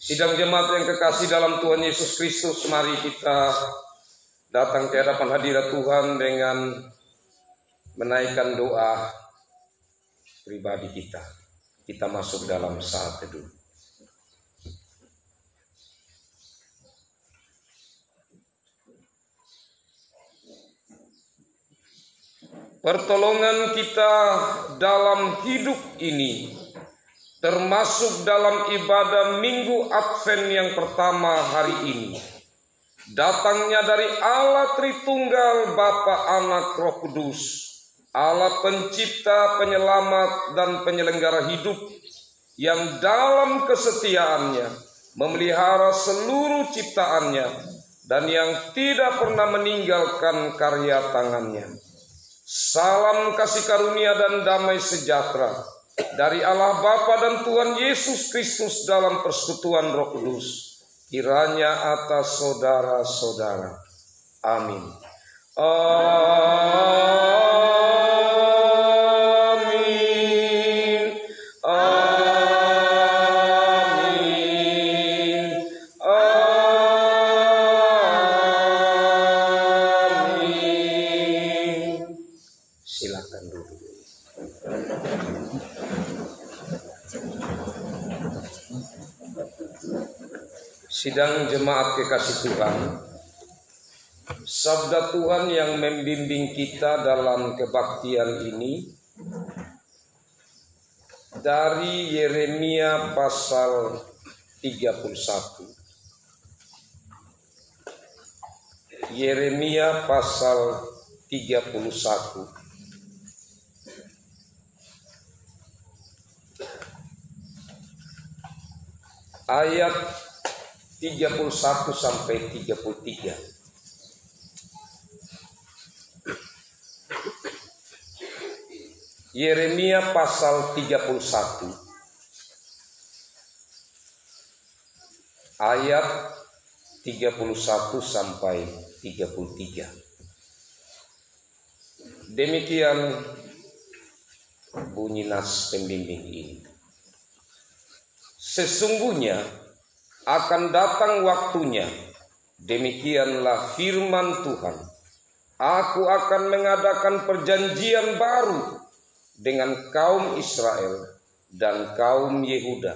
Sidang jemaat yang kekasih dalam Tuhan Yesus Kristus, mari kita datang ke hadapan hadirat Tuhan dengan menaikkan doa pribadi kita. Kita masuk dalam saat teduh. Pertolongan kita dalam hidup ini, termasuk dalam ibadah Minggu Advent yang pertama hari ini, datangnya dari Allah Tritunggal, Bapa, Anak, Roh Kudus, Allah Pencipta, Penyelamat, dan Penyelenggara hidup, yang dalam kesetiaannya memelihara seluruh ciptaannya dan yang tidak pernah meninggalkan karya tangannya. Salam kasih karunia dan damai sejahtera dari Allah Bapa dan Tuhan Yesus Kristus dalam persekutuan Roh Kudus, kiranya atas saudara-saudara. Amin. Amin. Amin. Amin. Silakan duduk. Sidang jemaat kekasih Tuhan, sabda Tuhan yang membimbing kita dalam kebaktian ini dari Yeremia pasal 31. Yeremia pasal 31. Ayat 31 sampai 33. Yeremia pasal 31 ayat 31 sampai 33. Demikian bunyi nas pembimbing ini. Sesungguhnya akan datang waktunya, demikianlah firman Tuhan, aku akan mengadakan perjanjian baru dengan kaum Israel dan kaum Yehuda,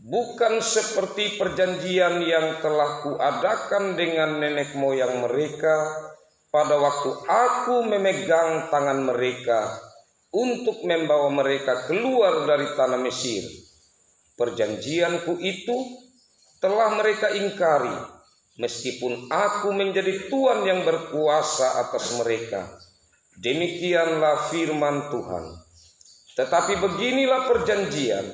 bukan seperti perjanjian yang telah kuadakan dengan nenek moyang mereka pada waktu aku memegang tangan mereka untuk membawa mereka keluar dari tanah Mesir. Perjanjianku itu telah mereka ingkari, meskipun aku menjadi Tuhan yang berkuasa atas mereka. Demikianlah firman Tuhan. Tetapi beginilah perjanjian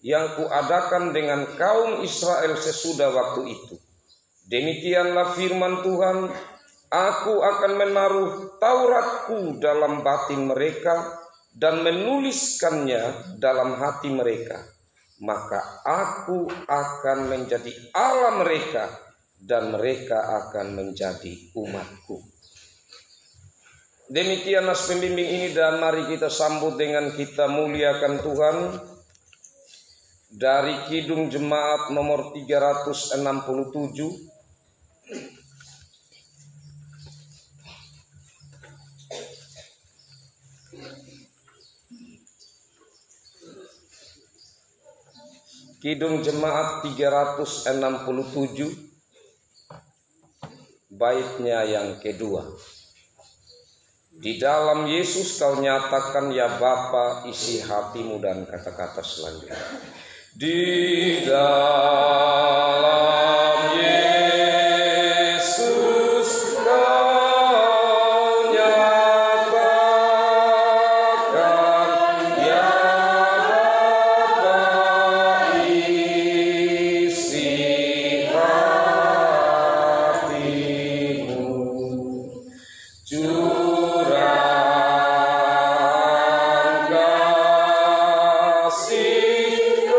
yang kuadakan dengan kaum Israel sesudah waktu itu. Demikianlah firman Tuhan, aku akan menaruh Tauratku dalam batin mereka dan menuliskannya dalam hati mereka. Maka aku akan menjadi Allah mereka dan mereka akan menjadi umatku. Demikian nas pembimbing ini, dan mari kita sambut dengan kita muliakan Tuhan dari Kidung Jemaat nomor 367. Kidung Jemaat 367, baitnya yang kedua. Di dalam Yesus kau nyatakan ya Bapa isi hatimu, dan kata-kata selanjutnya. Di dalam Yesus kau nyatakan ya Bapa isi hatimu, curang kasih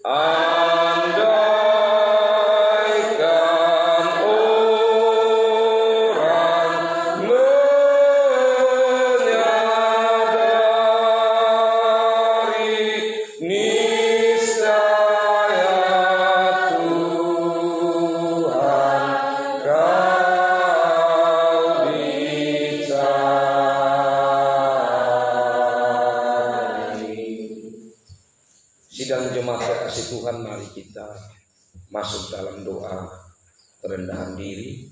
Andaikan orang menyadari, niscaya Tuhan kau dicari. Sidang jemaat kasih Tuhan, mari kita masuk dalam doa perendahan diri,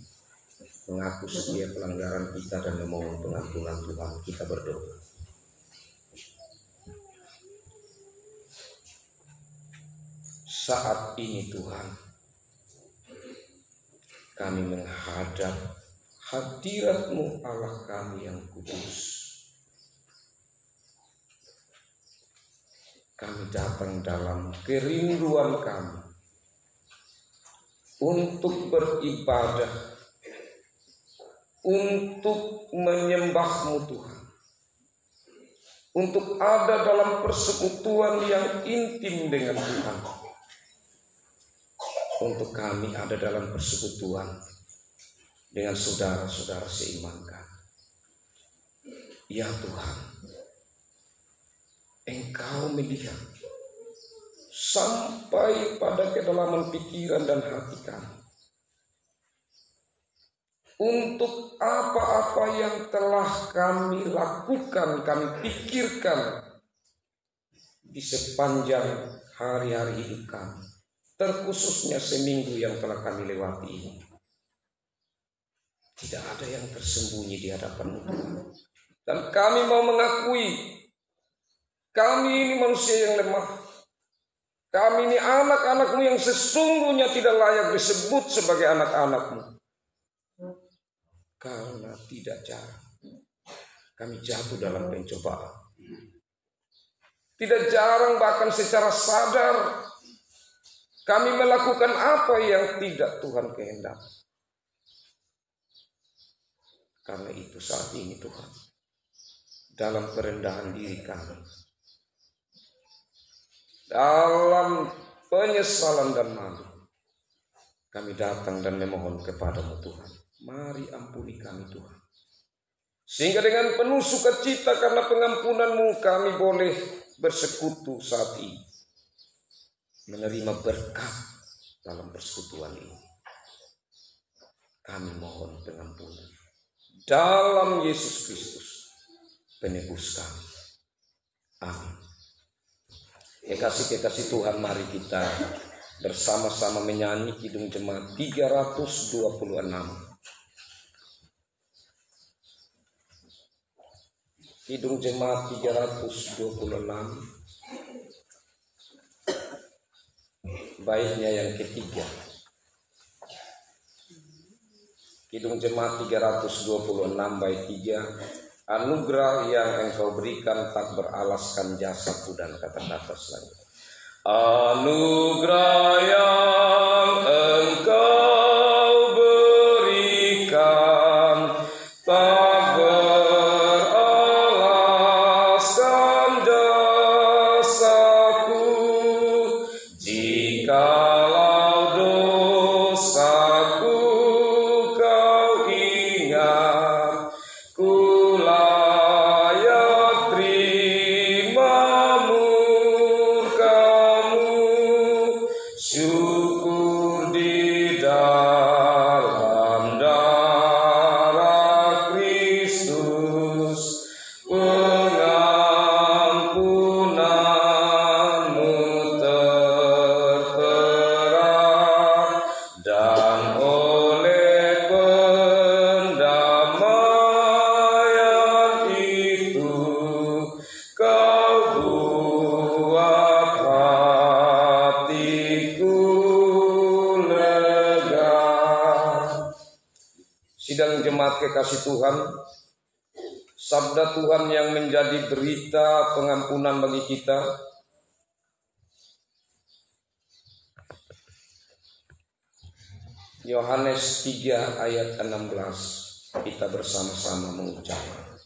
mengaku setiap pelanggaran kita dan memohon pengampunan Tuhan. Kita berdoa. Saat ini Tuhan, kami menghadap hadirat-Mu Allah kami yang kudus. Kami datang dalam kerinduan kami untuk beribadah, untuk menyembah-Mu Tuhan, untuk ada dalam persekutuan yang intim dengan Tuhan, untuk kami ada dalam persekutuan dengan saudara-saudara seiman kami. Ya Tuhan, Engkau melihat sampai pada kedalaman pikiran dan hati kami. Untuk apa-apa yang telah kami lakukan, kami pikirkan di sepanjang hari-hari hidup kami, terkhususnya seminggu yang telah kami lewati ini. Tidak ada yang tersembunyi di hadapan-Mu Tuhan. Dan kami mau mengakui, kami ini manusia yang lemah. Kami ini anak-anak-Mu yang sesungguhnya tidak layak disebut sebagai anak-anak-Mu. Karena tidak jarang kami jatuh dalam pencobaan. Tidak jarang bahkan secara sadar kami melakukan apa yang tidak Tuhan kehendaki. Karena itu saat ini Tuhan, dalam kerendahan diri kami, dalam penyesalan dan malu, kami datang dan memohon kepada-Mu Tuhan. Mari ampuni kami Tuhan. Sehingga dengan penuh sukacita karena pengampunan-Mu kami boleh bersekutu saat ini, menerima berkat dalam persekutuan ini. Kami mohon pengampunan dalam Yesus Kristus, penebus kami. Amin. Kekasih-kekasih Tuhan, mari kita bersama-sama menyanyi Kidung Jemaat 326. Kidung Jemaat 326, baitnya yang ketiga. Kidung Jemaat 326 bait 3. Anugerah yang Engkau berikan tak beralaskan jasaku, dan kata-kata selanjutnya. Anugerah yang Engkau berikan tak beralaskan jasaku, jikalau dosaku Kau ingat, ku layak terima murka-Mu. Syukur di dalam darah Kristus, pengampunan-Mu tertera, dan oleh pendamaian itu Kau buat hatiku lega. Sidang jemaat kekasih Tuhan, sabda Tuhan yang menjadi berita pengampunan bagi kita Yohanes 3 ayat 16, kita bersama-sama mengucapkan.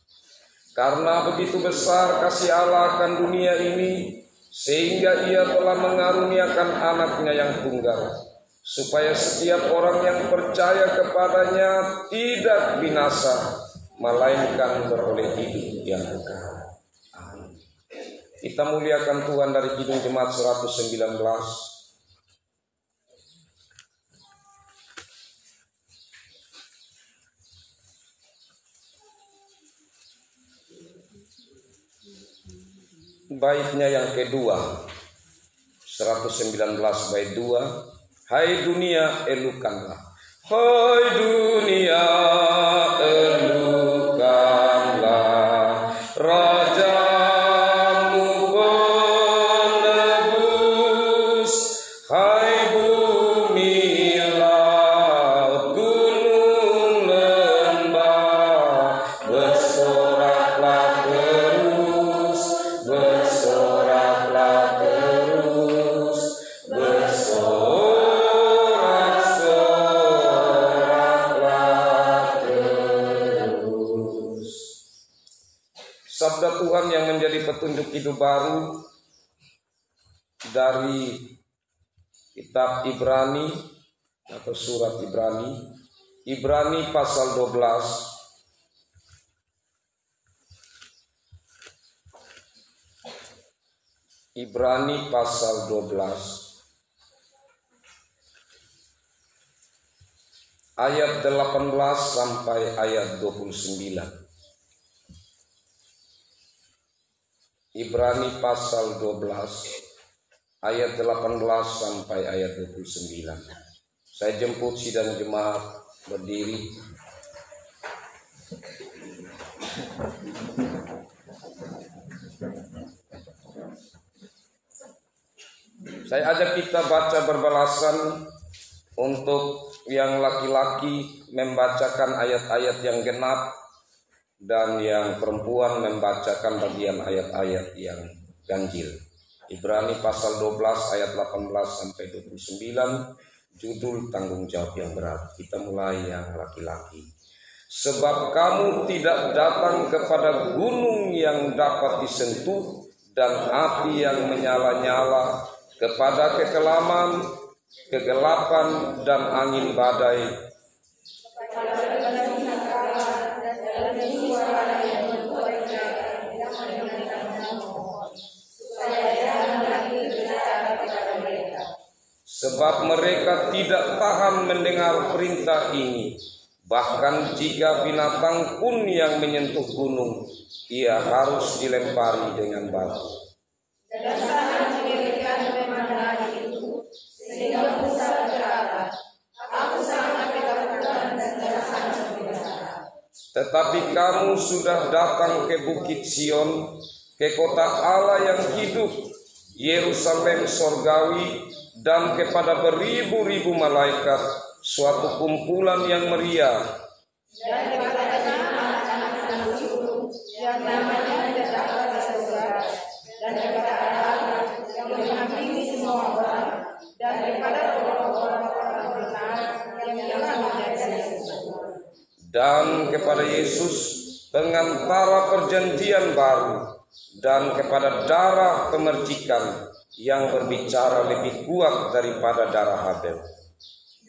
Karena begitu besar kasih Allah akan dunia ini, sehingga ia telah mengaruniakan anaknya yang tunggal, supaya setiap orang yang percaya kepadanya tidak binasa, melainkan beroleh hidup yang kekal. Amin. Kita muliakan Tuhan dari Kidung Jemaat 119. Baitnya yang kedua, 119 bait 2. Hai dunia elukanlah, hai dunia elukanlah Rajamu penebus. Hai bumi, laut, gunung, lembah, bersoraklah terus, bersoraklah terus, bersorak-soraklah terus. Sabda Tuhan yang menjadi petunjuk hidup baru dari kitab Ibrani atau surat Ibrani, Ibrani pasal 12. Ibrani pasal 12 ayat 18 sampai ayat 29. Ibrani pasal 12 ayat 18 sampai ayat 29. Saya jemput sidang jemaat berdiri. Saya ajak kita baca berbalasan. Untuk yang laki-laki membacakan ayat-ayat yang genap, dan yang perempuan membacakan bagian ayat-ayat yang ganjil. Ibrani pasal 12 ayat 18 sampai 29, judul tanggung jawab yang berat. Kita mulai yang laki-laki. Sebab kamu tidak datang kepada gunung yang dapat disentuh dan api yang menyala-nyala, kepada kekelaman, kegelapan, dan angin badai, sebab mereka tidak tahan mendengar perintah ini. Bahkan jika binatang pun yang menyentuh gunung, ia harus dilempari dengan batu. Tetapi kamu sudah datang ke Bukit Sion, ke kota Allah yang hidup, Yerusalem sorgawi, dan kepada beribu-ribu malaikat, suatu kumpulan yang meriah, dan kepada anak-anak sulung yang namanya terdapat di surga, dan kepada Allah yang mengampuni semua orang, dan kepada orang-orang benar yang telah menjadi Yesus, dan kepada Yesus pengantara perjanjian baru, dan kepada darah pemercikan yang berbicara lebih kuat daripada darah Habel.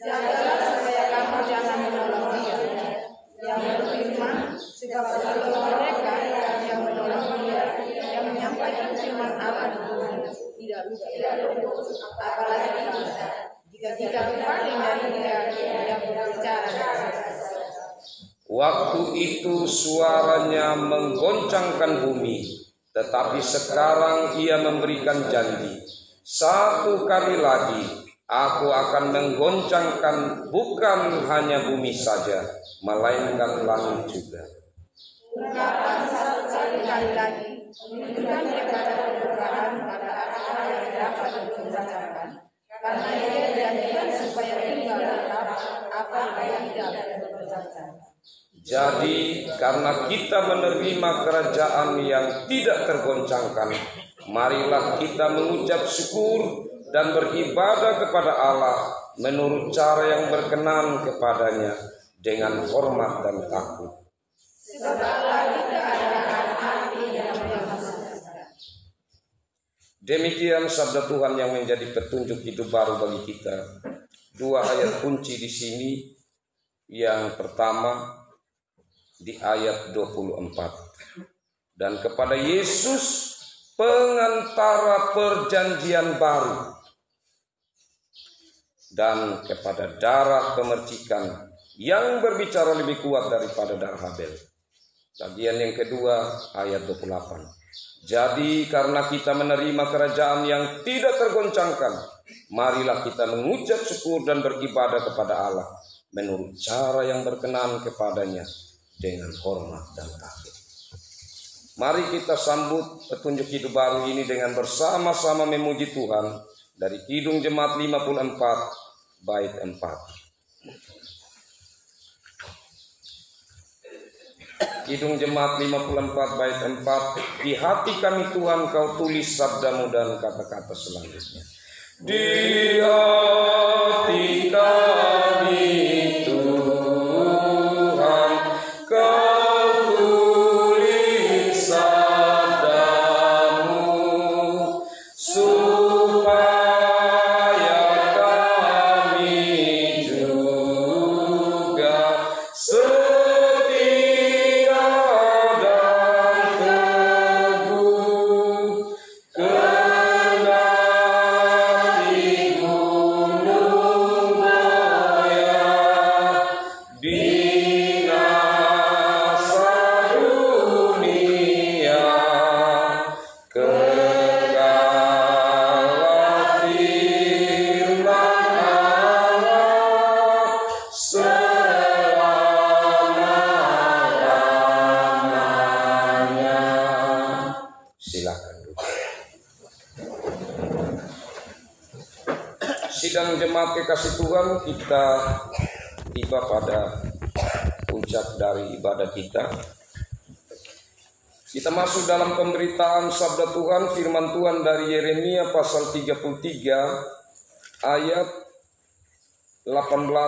Jagalah supaya kamu jangan menolong dia yang berfirman, sebab mereka yang menolong dia yang menyampaikan firman Allah tidak luput, apalagi jika berpaling dari dia yang berbicara. Waktu itu suaranya menggoncangkan bumi, tetapi sekarang ia memberikan janji, satu kali lagi aku akan menggoncangkan bukan hanya bumi saja, melainkan langit juga. Ungkapan satu kali lagi menunjukkan kepada perubahan pada apa yang dapat dikerjakan, karena ia janjikan supaya tinggal tetap apa yang tidak dikerjakan. Jadi karena kita menerima kerajaan yang tidak tergoncangkan, marilah kita mengucap syukur dan beribadah kepada Allah menurut cara yang berkenan kepadanya dengan hormat dan takut. Demikian sabda Tuhan yang menjadi petunjuk hidup baru bagi kita. Dua ayat kunci di sini. Yang pertama di ayat 24. Dan kepada Yesus pengantara perjanjian baru dan kepada darah pemercikan yang berbicara lebih kuat daripada darah Habel. Bagian yang kedua ayat 28. Jadi karena kita menerima kerajaan yang tidak tergoncangkan, marilah kita mengucap syukur dan beribadah kepada Allah menurut cara yang berkenan kepadanya dengan hormat dan takut. Mari kita sambut petunjuk hidup baru ini dengan bersama-sama memuji Tuhan dari Kidung Jemaat 54 bait 4. Kidung Jemaat 54 bait 4. Di hati kami Tuhan kau tulis sabdamu dan kata-kata selanjutnya. Di hati kami Tuhan kau tulis sabdamu supaya kami juga sidang jemaat kekasih Tuhan, kita tiba pada puncak dari ibadah kita. Kita masuk dalam pemberitaan sabda Tuhan, firman Tuhan dari Yeremia pasal 33 ayat 18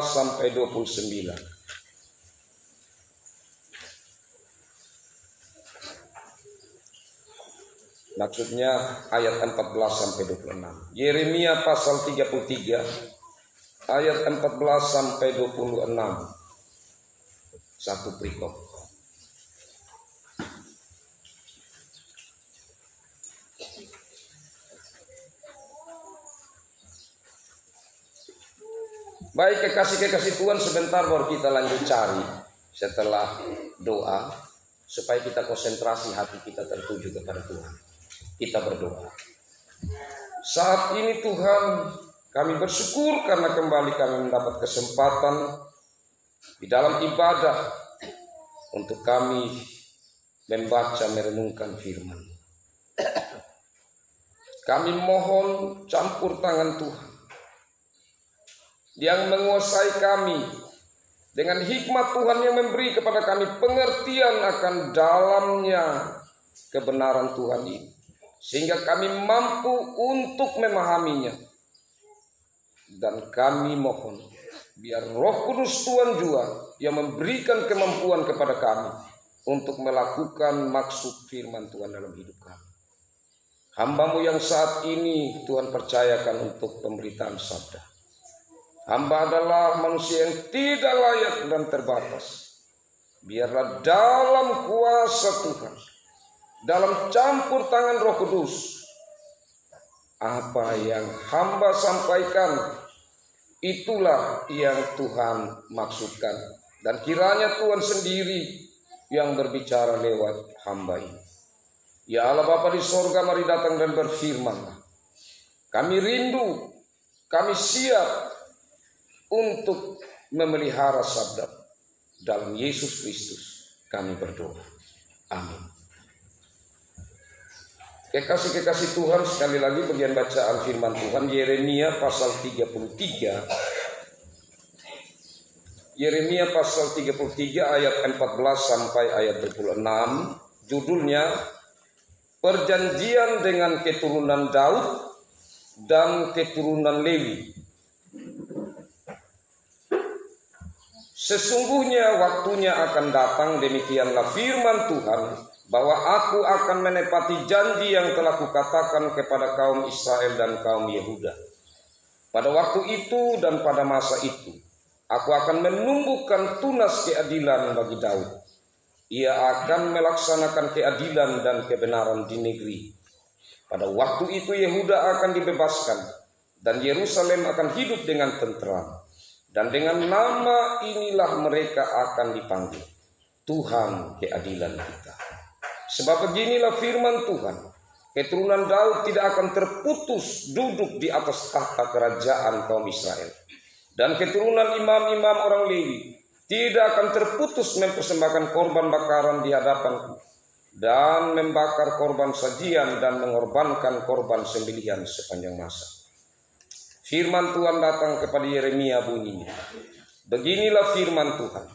sampai 29. Maksudnya ayat 14 sampai 26. Yeremia pasal 33 ayat 14 sampai 26. Satu perikop. Baik kekasih-kekasih Tuhan, sebentar baru kita lanjut cari setelah doa supaya kita konsentrasi hati kita tertuju kepada Tuhan. Kita berdoa. Saat ini Tuhan, kami bersyukur karena kembali kami mendapat kesempatan di dalam ibadah untuk kami membaca merenungkan firman. Kami mohon campur tangan Tuhan yang menguasai kami dengan hikmat Tuhan yang memberi kepada kami pengertian akan dalamnya kebenaran Tuhan ini, sehingga kami mampu untuk memahaminya. Dan kami mohon biar Roh Kudus Tuhan juga yang memberikan kemampuan kepada kami untuk melakukan maksud firman Tuhan dalam hidup kami. Hamba-Mu yang saat ini Tuhan percayakan untuk pemberitaan sabda. Hamba adalah manusia yang tidak layak dan terbatas. Biarlah dalam kuasa Tuhan, dalam campur tangan Roh Kudus, apa yang hamba sampaikan itulah yang Tuhan maksudkan, dan kiranya Tuhan sendiri yang berbicara lewat hamba ini. Ya Allah Bapa di sorga, mari datang dan berfirman. Kami rindu, kami siap untuk memelihara sabda. Dalam Yesus Kristus kami berdoa. Amin. Kekasih-kekasih Tuhan, sekali lagi bagian bacaan firman Tuhan Yeremia pasal 33. Yeremia pasal 33 ayat 14 sampai ayat 26. Judulnya Perjanjian dengan keturunan Daud dan keturunan Lewi. Sesungguhnya waktunya akan datang, demikianlah firman Tuhan, bahwa aku akan menepati janji yang telah kukatakan kepada kaum Israel dan kaum Yehuda. Pada waktu itu dan pada masa itu, aku akan menumbuhkan tunas keadilan bagi Daud. Ia akan melaksanakan keadilan dan kebenaran di negeri. Pada waktu itu Yehuda akan dibebaskan dan Yerusalem akan hidup dengan tentram. Dan dengan nama inilah mereka akan dipanggil, Tuhan keadilan kita. Sebab beginilah firman Tuhan, keturunan Daud tidak akan terputus duduk di atas tahta kerajaan kaum Israel. Dan keturunan imam-imam orang Lewi tidak akan terputus mempersembahkan korban bakaran di hadapanku, dan membakar korban sajian dan mengorbankan korban sembelihan sepanjang masa. Firman Tuhan datang kepada Yeremia bunyinya, beginilah firman Tuhan,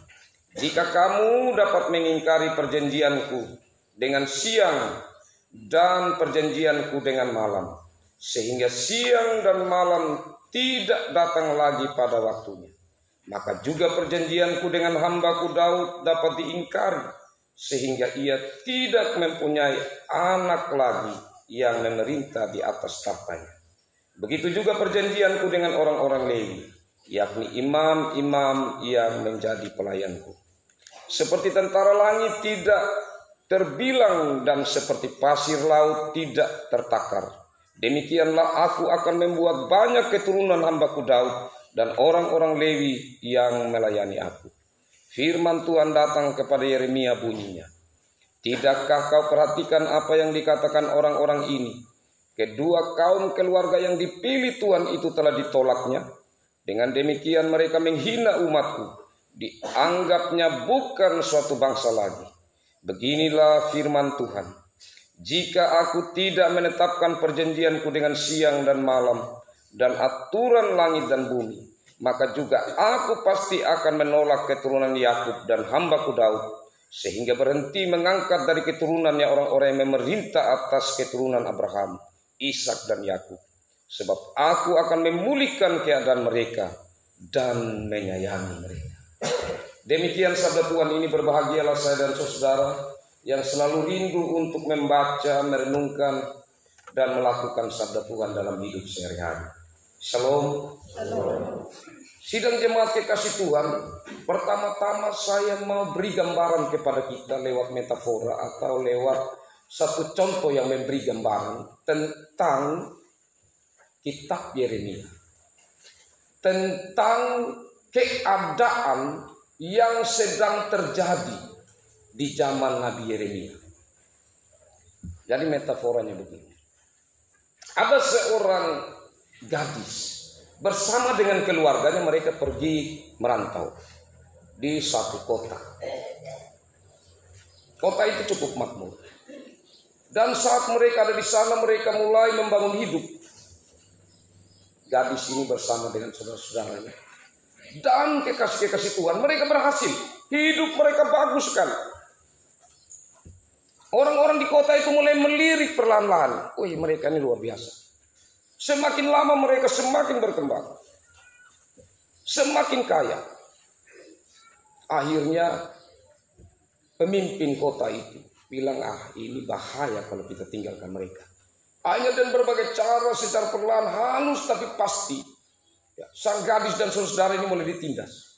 jika kamu dapat mengingkari perjanjianku dengan siang dan perjanjianku dengan malam, sehingga siang dan malam tidak datang lagi pada waktunya, maka juga perjanjianku dengan hambaku Daud dapat diingkari, sehingga ia tidak mempunyai anak lagi yang memerintah di atas tahtanya. Begitu juga perjanjianku dengan orang-orang Lewi, yakni imam-imam yang menjadi pelayanku. Seperti tentara langit tidak terbilang dan seperti pasir laut tidak tertakar, demikianlah aku akan membuat banyak keturunan hambaku Daud dan orang-orang Lewi yang melayani aku. Firman Tuhan datang kepada Yeremia bunyinya, tidakkah kau perhatikan apa yang dikatakan orang-orang ini? Kedua kaum keluarga yang dipilih Tuhan itu telah ditolaknya. Dengan demikian mereka menghina umatku, dianggapnya bukan suatu bangsa lagi. Beginilah firman Tuhan, jika aku tidak menetapkan perjanjianku dengan siang dan malam dan aturan langit dan bumi, maka juga aku pasti akan menolak keturunan Yakub dan hambaku Daud, sehingga berhenti mengangkat dari keturunannya orang-orang yang memerintah atas keturunan Abraham, Ishak dan Yakub. Sebab aku akan memulihkan keadaan mereka dan menyayangi mereka. Demikian sabda Tuhan ini. Berbahagialah saya dan saudara yang selalu rindu untuk membaca, merenungkan, dan melakukan sabda Tuhan dalam hidup sehari-hari. Shalom. Shalom. Sidang jemaat kekasih Tuhan, pertama-tama saya mau beri gambaran kepada kita lewat metafora atau lewat satu contoh yang memberi gambaran tentang kitab Yeremia, tentang keadaan yang sedang terjadi di zaman Nabi Yeremia. Jadi metaforanya begini. Ada seorang gadis bersama dengan keluarganya, mereka pergi merantau di satu kota. Kota itu cukup makmur. Dan saat mereka ada di sana, mereka mulai membangun hidup. Gadis ini bersama dengan saudara-saudaranya dan kekasih-kekasih Tuhan, mereka berhasil. Hidup mereka bagus sekali. Orang-orang di kota itu mulai melirik perlahan-lahan. Wih, mereka ini luar biasa. Semakin lama mereka semakin berkembang, semakin kaya. Akhirnya pemimpin kota itu bilang, ini bahaya kalau kita tinggalkan mereka. Hanya dengan berbagai cara, secara perlahan, halus tapi pasti, sang gadis dan saudara ini mulai ditindas.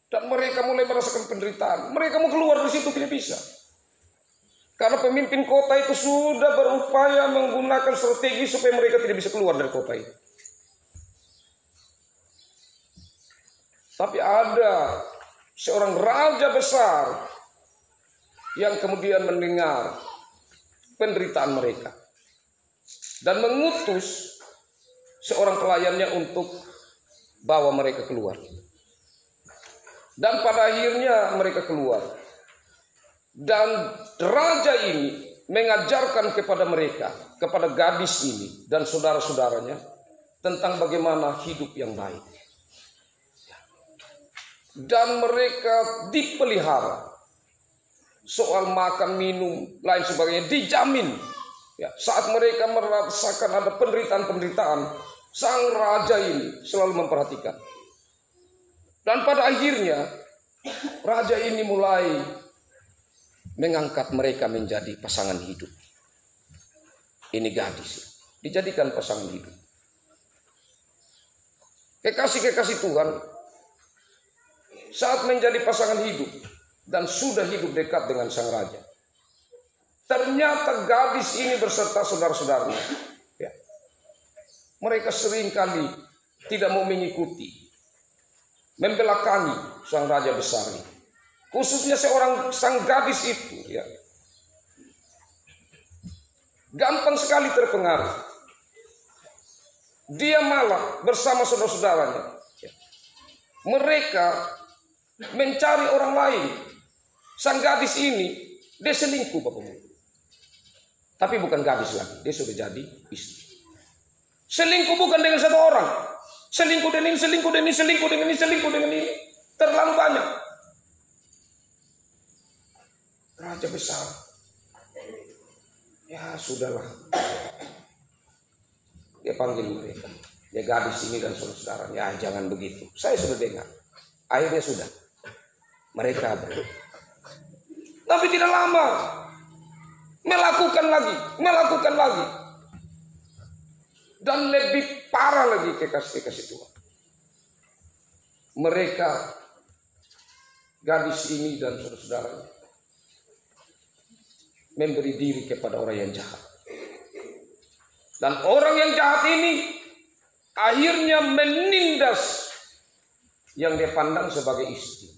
Dan mereka mulai merasakan penderitaan. Mereka mau keluar dari situ tidak bisa. Karena pemimpin kota itu sudah berupaya menggunakan strategi supaya mereka tidak bisa keluar dari kota itu. Tapi ada seorang raja besar yang kemudian mendengar penderitaan mereka dan mengutus seorang pelayannya untuk bawa mereka keluar. Dan pada akhirnya mereka keluar. Dan raja ini mengajarkan kepada mereka, kepada gadis ini dan saudara-saudaranya, tentang bagaimana hidup yang baik. Dan mereka dipelihara. Soal makan, minum, lain sebagainya dijamin. Saat mereka merasakan ada penderitaan-penderitaan, sang raja ini selalu memperhatikan. Dan pada akhirnya raja ini mulai mengangkat mereka menjadi pasangan hidup. Ini gadis dijadikan pasangan hidup. Kekasih-kekasih Tuhan saat menjadi pasangan hidup dan sudah hidup dekat dengan sang raja, ternyata gadis ini beserta saudara-saudaranya, ya, mereka seringkali tidak mau mengikuti, membelakangi sang raja besar ini. Khususnya sang gadis itu, ya, gampang sekali terpengaruh. Dia malah bersama saudara-saudaranya, ya, mereka mencari orang lain. Sang gadis ini dia selingkuh, Bapak. Tapi bukan gadis lagi, dia sudah jadi istri. Selingkuh bukan dengan satu orang, selingkuh dengan ini, selingkuh dengan ini, selingkuh dengan ini, selingkuh dengan ini, terlalu banyak. Raja besar, ya sudahlah, dia panggil mereka, ya gadis ini dan saudara-saudara, ya jangan begitu, saya sudah dengar. Akhirnya sudah, mereka berdoa. Tapi tidak lama, melakukan lagi, dan lebih parah lagi kekasih Tuhan. Mereka, gadis ini dan saudara-saudaranya, memberi diri kepada orang yang jahat. Dan orang yang jahat ini akhirnya menindas yang dia pandang sebagai istri.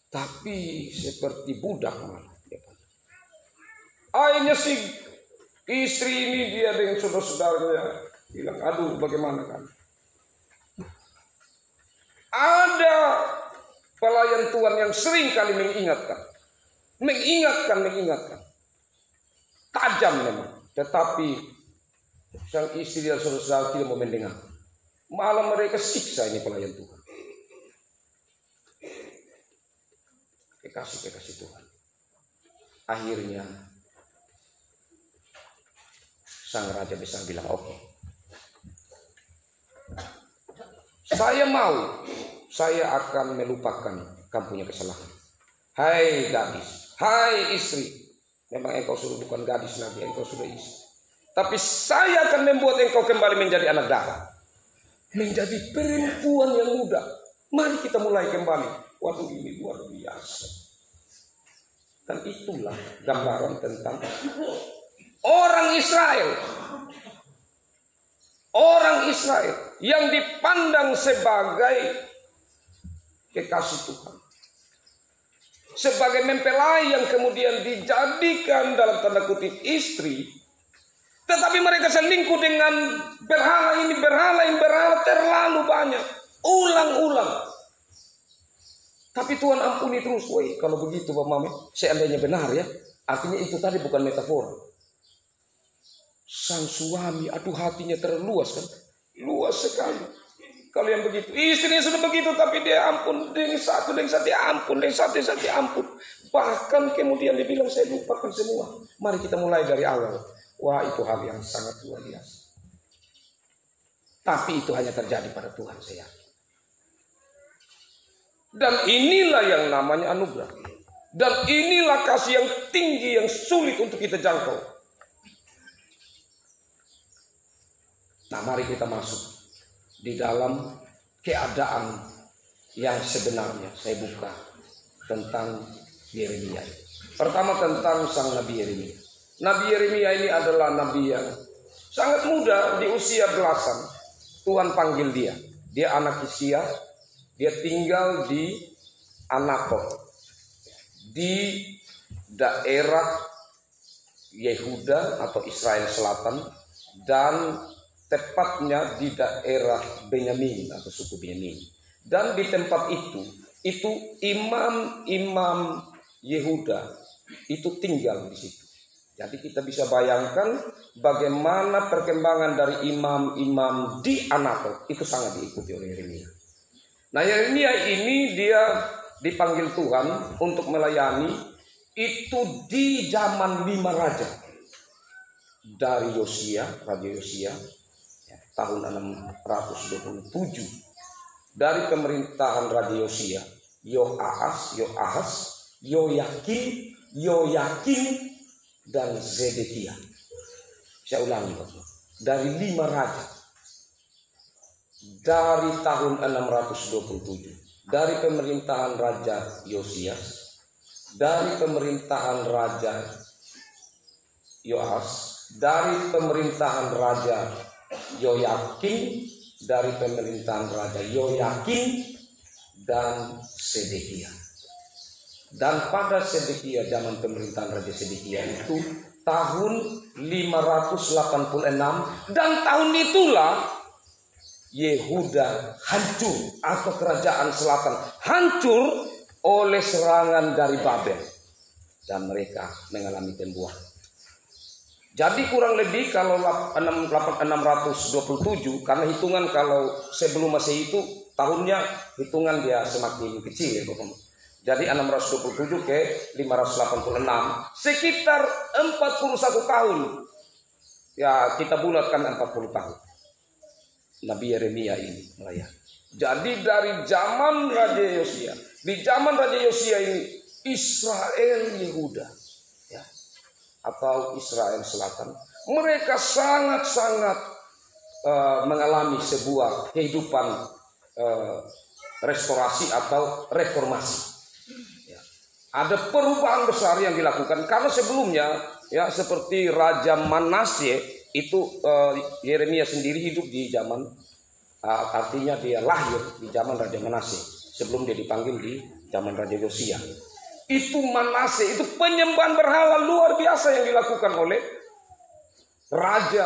Tapi seperti budak malah dia pandang. Akhirnya si istri ini dia dengan saudara-saudaranya bilang, aduh bagaimana kan? Ada pelayan Tuhan yang sering kali mengingatkan. Tajam memang. Tetapi sang istri dan saudara-saudara tidak mau mendengar. Malah mereka siksa ini pelayan Tuhan. Kekasih Tuhan. Akhirnya sang raja besar bilang, oke, saya akan melupakan kamu punya kesalahan. Hai gadis, hai istri, memang engkau sudah bukan gadis lagi, engkau sudah istri. Tapi saya akan membuat engkau kembali menjadi anak darah, menjadi perempuan yang muda. Mari kita mulai kembali. Waduh, ini luar biasa. Dan itulah gambaran tentang orang Israel yang dipandang sebagai kekasih Tuhan, sebagai mempelai yang kemudian dijadikan dalam tanda kutip istri, tetapi mereka selingkuh dengan berhala ini, berhala terlalu banyak, ulang-ulang. Tapi Tuhan ampuni terus. Woi, kalau begitu Pak Mame, seandainya benar ya, artinya itu tadi bukan metafora. Sang suami, aduh hatinya terluas kan, luas sekali. Kalau yang begitu, istrinya sudah begitu, tapi dia ampun, dengan satu ampun. Bahkan kemudian dia bilang, saya lupakan semua. Mari kita mulai dari awal. Wah, itu hal yang sangat luar biasa. Tapi itu hanya terjadi pada Tuhan, saya. Dan inilah yang namanya anugerah. Dan inilah kasih yang tinggi, yang sulit untuk kita jangkau. Nah, mari kita masuk di dalam keadaan yang sebenarnya. Saya buka tentang Yeremia. Pertama tentang sang Nabi Yeremia. Nabi Yeremia ini adalah nabi yang sangat muda, di usia belasan. Tuhan panggil dia. Dia anak Hizkia. Dia tinggal di Anatot, di daerah Yehuda atau Israel Selatan, dan tepatnya di daerah Benyamin atau suku Benyamin. Dan di tempat itu imam-imam Yehuda itu tinggal di situ. Jadi kita bisa bayangkan bagaimana perkembangan dari imam-imam di Anatot itu sangat diikuti oleh Yeremia. Nah, Yeremia ini dia dipanggil Tuhan untuk melayani itu di zaman 5 raja. Dari Raja Yosia, tahun 627. Dari pemerintahan Raja Yosia, Yoahas, Yoyakim, Yoyakim, dan Zedekia. Saya ulangi, Bapak. Dari 5 raja. Dari tahun 627. Dari pemerintahan Raja Yosias. Dari pemerintahan Raja Yoas. Dari pemerintahan Raja Yoyakim. Dari pemerintahan Raja Yoyakim dan Sedekia. Dan pada Sedekia, zaman pemerintahan Raja Sedekia itu tahun 586, dan tahun itulah Yehuda hancur, atau kerajaan selatan hancur oleh serangan dari Babel, dan mereka mengalami pembuangan. Jadi kurang lebih kalau 627, karena hitungan kalau sebelum Masehi itu tahunnya hitungan dia semakin kecil ya Bapak. Jadi 627 ke 586 sekitar 41 tahun. Ya kita bulatkan 40 tahun. Nabi Yeremia ini melayani. Jadi dari zaman Raja Yosia, di zaman Raja Yosia ini Israel Yehuda, ya, atau Israel Selatan, mereka sangat-sangat mengalami sebuah kehidupan restorasi atau reformasi. Ya. Ada perubahan besar yang dilakukan karena sebelumnya, ya, seperti Raja Manasye itu Yeremia sendiri hidup di zaman, artinya dia lahir di zaman Raja Manasye sebelum dia dipanggil di zaman Raja Yosia. Itu Manasye, itu penyembahan berhala luar biasa yang dilakukan oleh raja,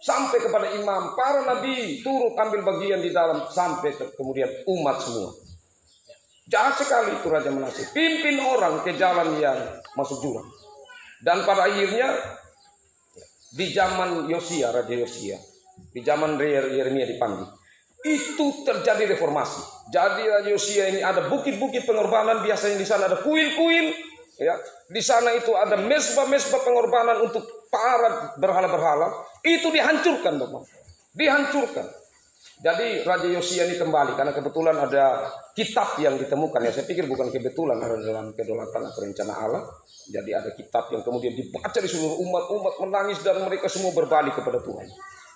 sampai kepada imam, para nabi turut ambil bagian di dalam, sampai kemudian umat semua. Jahat sekali itu Raja Manasye, pimpin orang ke jalan yang masuk jurang. Dan pada akhirnya di zaman Yosia, Raja Yosia, di zaman Yeremia dipanggil, itu terjadi reformasi. Jadi Raja Yosia ini ada bukit-bukit pengorbanan, biasanya di sana ada kuil-kuil, ya. Di sana itu ada mesbah-mesbah pengorbanan untuk para berhala-berhala, itu dihancurkan, Bapak. Dihancurkan. Jadi Raja Yosia ini kembali karena kebetulan ada kitab yang ditemukan, ya. Saya pikir bukan kebetulan, ada dalam kedaulatan atau rencana Allah. Jadi ada kitab yang kemudian dibaca di seluruh umat menangis dan mereka semua berbalik kepada Tuhan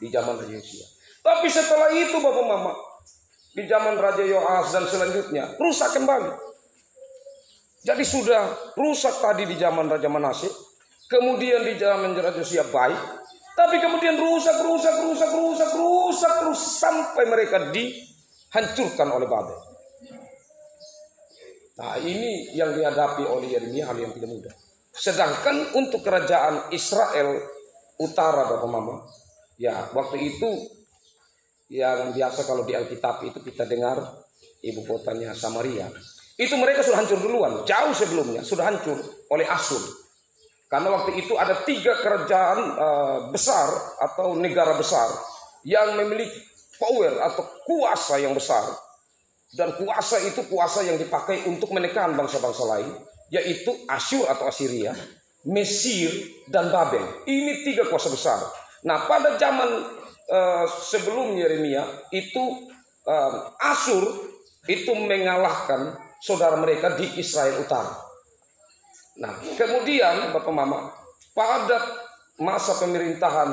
di zaman Raja Yosia. Tapi setelah itu Bapak Mama, di zaman Raja Yoas dan selanjutnya rusak kembali. Jadi sudah rusak tadi di zaman Raja Manasye, kemudian di zaman Raja Yosia baik, tapi kemudian rusak terus sampai mereka dihancurkan oleh Babel. Nah, ini yang dihadapi oleh Yeremia, hal yang tidak mudah. Sedangkan untuk kerajaan Israel Utara, Bapak Mama, ya waktu itu yang biasa kalau di Alkitab itu kita dengar ibu kotanya Samaria, itu mereka sudah hancur duluan, jauh sebelumnya sudah hancur oleh Asyur. Karena waktu itu ada 3 kerajaan besar atau negara besar yang memiliki power atau kuasa yang besar. Dan kuasa itu kuasa yang dipakai untuk menekan bangsa-bangsa lain, yaitu Asyur atau Assyria, Mesir, dan Babel. Ini 3 kuasa besar. Nah, pada zaman sebelum Yeremia itu Asyur itu mengalahkan saudara mereka di Israel Utara. Nah, kemudian Bapak Mama, pada masa pemerintahan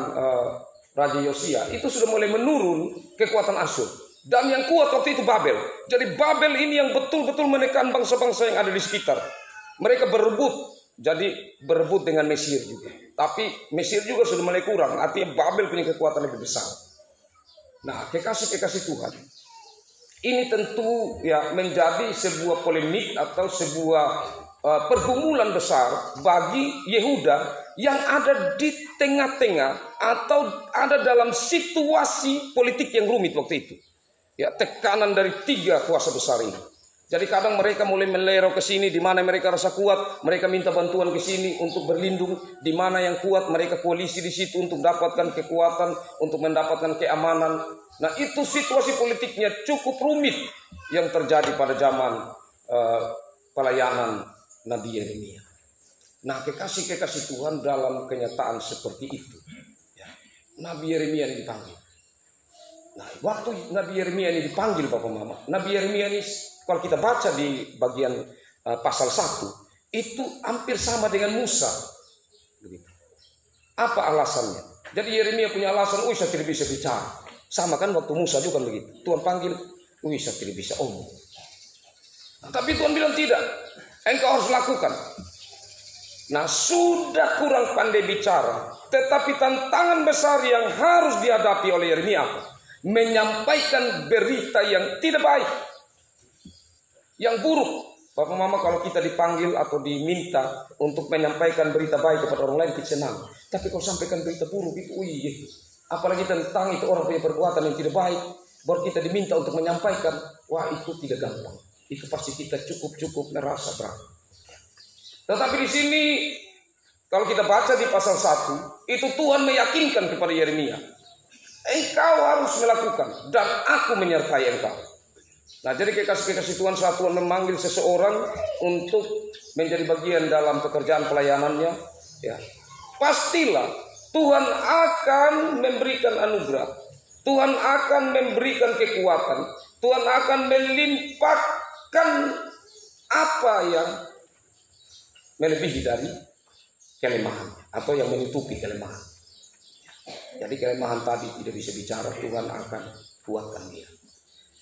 Raja Yosia itu sudah mulai menurun kekuatan Asyur. Dan yang kuat waktu itu Babel. Jadi Babel ini yang betul-betul menekan bangsa-bangsa yang ada di sekitar. Mereka berebut, jadi berebut dengan Mesir juga. Tapi Mesir juga sudah mulai kurang, artinya Babel punya kekuatan lebih besar. Nah, kekasih-kekasih Tuhan, ini tentu ya menjadi sebuah polemik atau sebuah pergumulan besar bagi Yehuda yang ada di tengah-tengah atau ada dalam situasi politik yang rumit waktu itu. Ya, tekanan dari 3 kuasa besar ini. Jadi kadang mereka mulai melerau ke sini, di mana mereka rasa kuat, mereka minta bantuan ke sini untuk berlindung. Di mana yang kuat, mereka koalisi di situ untuk mendapatkan kekuatan, untuk mendapatkan keamanan. Nah, itu situasi politiknya cukup rumit yang terjadi pada zaman pelayanan Nabi Yeremia. Nah, kekasih-kekasih Tuhan dalam kenyataan seperti itu, ya, Nabi Yeremia ini dipanggil. Nah, waktu Nabi Yeremia ini dipanggil Bapak Mama, Nabi Yeremia ini kalau kita baca di bagian pasal 1, itu hampir sama dengan Musa. Begitu. Apa alasannya? Jadi Yeremia punya alasan, saya tidak bisa bicara. Sama kan waktu Musa juga begitu. Tuhan panggil, saya tidak bisa omong. Tapi Tuhan bilang tidak, engkau harus lakukan. Nah, sudah kurang pandai bicara, tetapi tantangan besar yang harus dihadapi oleh Yeremia apa? Menyampaikan berita yang tidak baik, yang buruk. Bapak Mama, kalau kita dipanggil atau diminta untuk menyampaikan berita baik kepada orang lain, kita senang. Tapi kalau sampaikan berita buruk itu, apalagi tentang itu orang punya perbuatan yang tidak baik, baru kita diminta untuk menyampaikan, wah itu tidak gampang. Itu pasti kita cukup merasa berat. Tetapi di sini, kalau kita baca di pasal 1, itu Tuhan meyakinkan kepada Yeremia, engkau harus melakukan dan aku menyertai engkau. Nah, jadi kekasih-kekasih Tuhan, saat Tuhan memanggil seseorang untuk menjadi bagian dalam pekerjaan pelayanannya, ya, pastilah Tuhan akan memberikan anugerah, Tuhan akan memberikan kekuatan, Tuhan akan melimpahkan apa yang melebihi dari kelemahan atau yang menutupi kelemahan. Jadi kelemahan tadi tidak bisa bicara, Tuhan akan kuatkan dia.